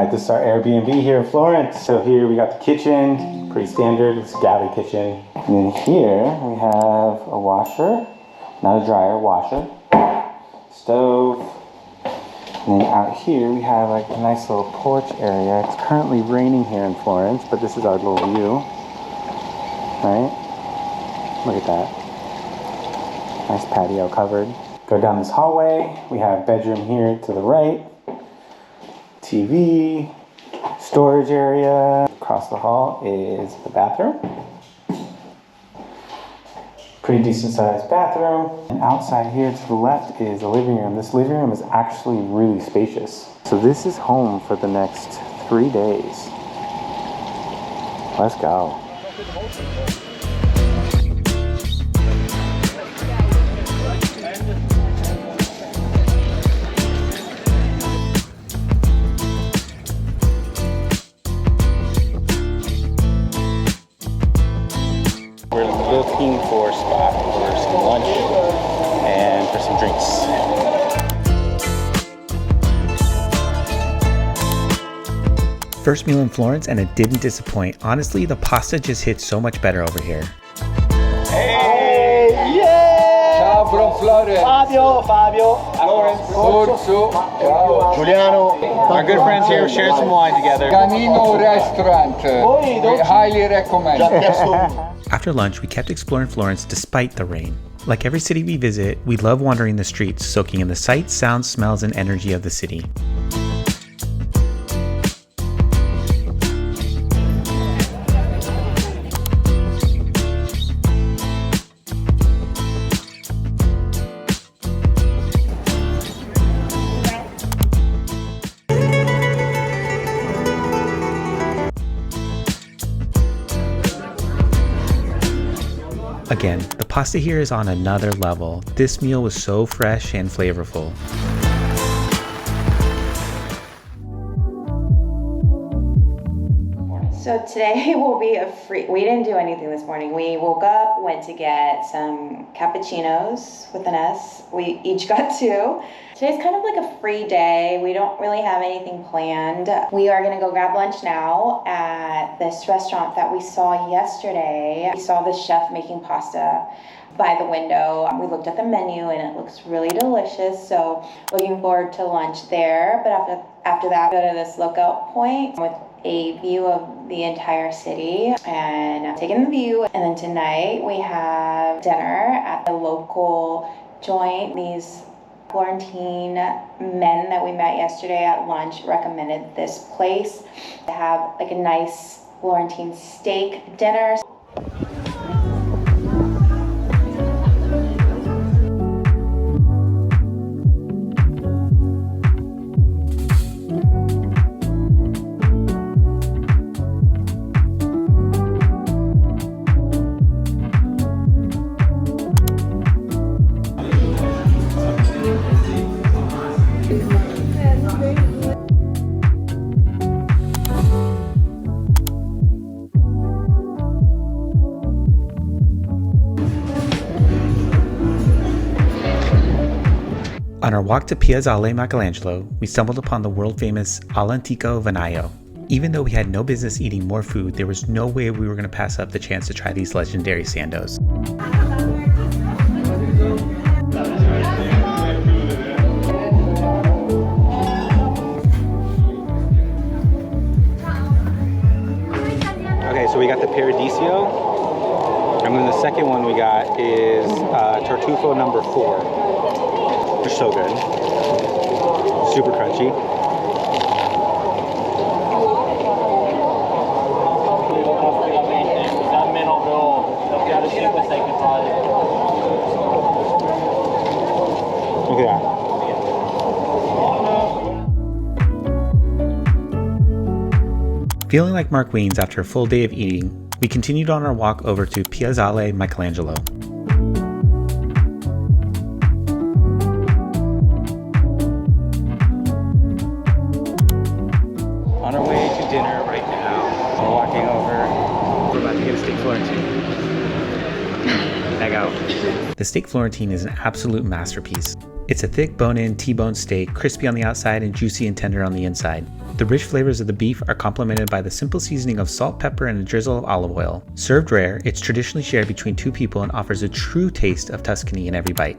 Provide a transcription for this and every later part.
Alright, this is our Airbnb here in Florence. So here we got the kitchen, pretty standard, it's a galley kitchen. And then here we have a washer, not a dryer, washer, stove. And then out here we have like a nice little porch area. It's currently raining here in Florence, but this is our little view. Right? Look at that. Nice patio covered. Go down this hallway. We have bedroom here to the right. TV, storage area. Across the hall is the bathroom. Pretty decent sized bathroom. And outside here to the left is the living room. This living room is actually really spacious. So this is home for the next 3 days. Let's go. We're looking for a spot for some lunch and for some drinks. First meal in Florence and it didn't disappoint. Honestly, the pasta just hits so much better over here. Hey! Yeah! Ciao from Florence. Fabio. Florence. Orso. Ciao. Giuliano. Our good friends here shared some wine together. Canino restaurant. We highly recommend. After lunch, we kept exploring Florence despite the rain. Like every city we visit, we love wandering the streets, soaking in the sights, sounds, smells, and energy of the city. Again, the pasta here is on another level. This meal was so fresh and flavorful. So today will be we didn't do anything this morning. We woke up, went to get some cappuccinos with an S. We each got 2. Today's kind of like a free day. We don't really have anything planned. We are gonna go grab lunch now at this restaurant that we saw yesterday. We saw the chef making pasta by the window. We looked at the menu and it looks really delicious. So looking forward to lunch there. But after that, go to this lookout point with a view of the entire city and take in the view. And then tonight we have dinner at the local joint. These Florentine men that we met yesterday at lunch recommended this place to have like a nice Florentine steak dinner. On our walk to Piazzale Michelangelo, we stumbled upon the world-famous All'Antico Vinaio. Even though we had no business eating more food, there was no way we were going to pass up the chance to try these legendary sandos. Okay, so we got the Paradiso. And then the second one we got is Tartufo number 4. They're so good. Super crunchy. Look at that. Feeling like Mark Wiens after a full day of eating, we continued on our walk over to Piazzale Michelangelo. On our way to dinner right now. We're walking over. We're about to get a steak Florentine. Check out. The steak Florentine is an absolute masterpiece. It's a thick bone-in T-bone steak, crispy on the outside and juicy and tender on the inside. The rich flavors of the beef are complemented by the simple seasoning of salt, pepper, and a drizzle of olive oil. Served rare, it's traditionally shared between two people and offers a true taste of Tuscany in every bite.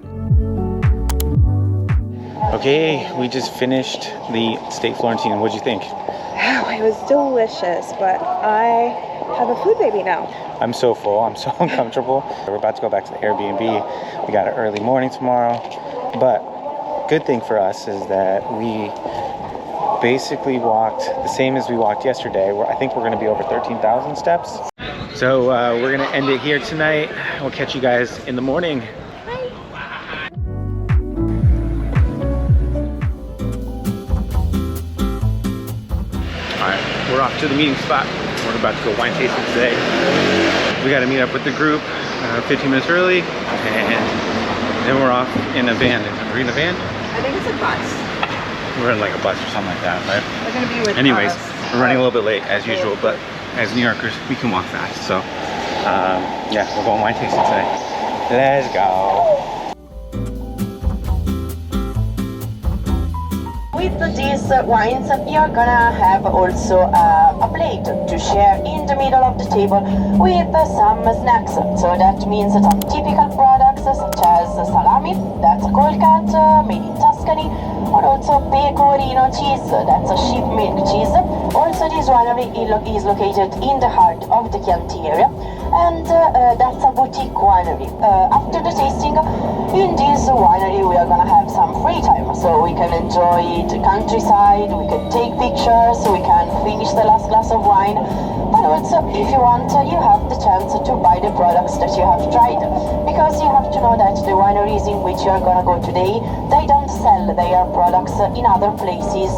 Okay, we just finished the steak Florentine. What'd you think? Wow, it was delicious, but I have a food baby now. I'm so full. I'm so uncomfortable. We're about to go back to the Airbnb. We got an early morning tomorrow. But good thing for us is that we basically walked the same as we walked yesterday. I think we're going to be over 13,000 steps. So we're going to end it here tonight. We'll catch you guys in the morning. Alright, we're off to the meeting spot. We're about to go wine tasting today. We got to meet up with the group 15 minutes early, and then we're off in a van. Are we in a van? I think it's a bus. We're in like a bus or something like that, right? We're gonna be with Anyways, us. we're running a little bit late as usual, but as New Yorkers, we can walk fast. So, yeah, we're going wine tasting today. Let's go. With these wines, you're gonna have also a plate to share in the middle of the table with some snacks. So that means some typical products such as salami, that's a cold cut made in Tuscany, or also pecorino cheese, that's a sheep milk cheese. Also, this winery is located in the heart of the Chianti area, and that's a boutique winery. After the tasting, in this winery we are gonna have some free time, so we can enjoy the countryside, we can take pictures, we can finish the last glass of wine, but also if you want, you have the chance to buy the products that you have tried, because you have to know that the wineries in which you are gonna go today, they don't sell their products in other places.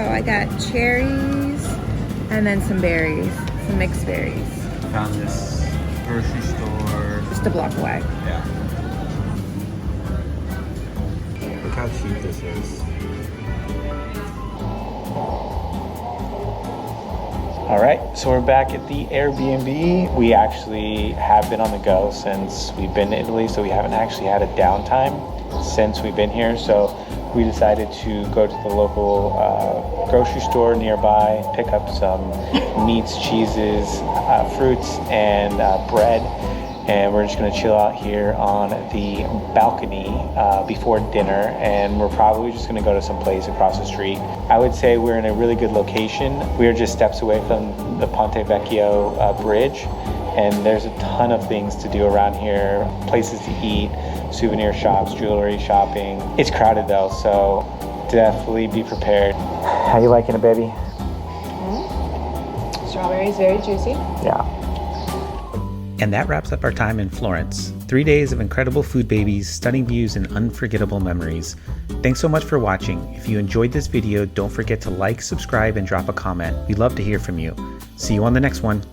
I got cherries and then some berries, some mixed berries. Found this grocery store. Just a block away. Yeah. Look how cheap this is. All right, so we're back at the Airbnb. We actually have been on the go since we've been to Italy, so we haven't actually had a downtime since we've been here. So we decided to go to the local grocery store nearby, pick up some meats, cheeses, fruits, and bread. And we're just gonna chill out here on the balcony before dinner, and we're probably just gonna go to some place across the street. I would say we're in a really good location. We are just steps away from the Ponte Vecchio bridge, and there's a ton of things to do around here, places to eat, souvenir shops, jewelry shopping. It's crowded though, so definitely be prepared. How you liking it, baby? Strawberries, very juicy. Yeah. And that wraps up our time in Florence. 3 days of incredible food babies, stunning views, and unforgettable memories. Thanks so much for watching. If you enjoyed this video, don't forget to like, subscribe, and drop a comment. We'd love to hear from you. See you on the next one.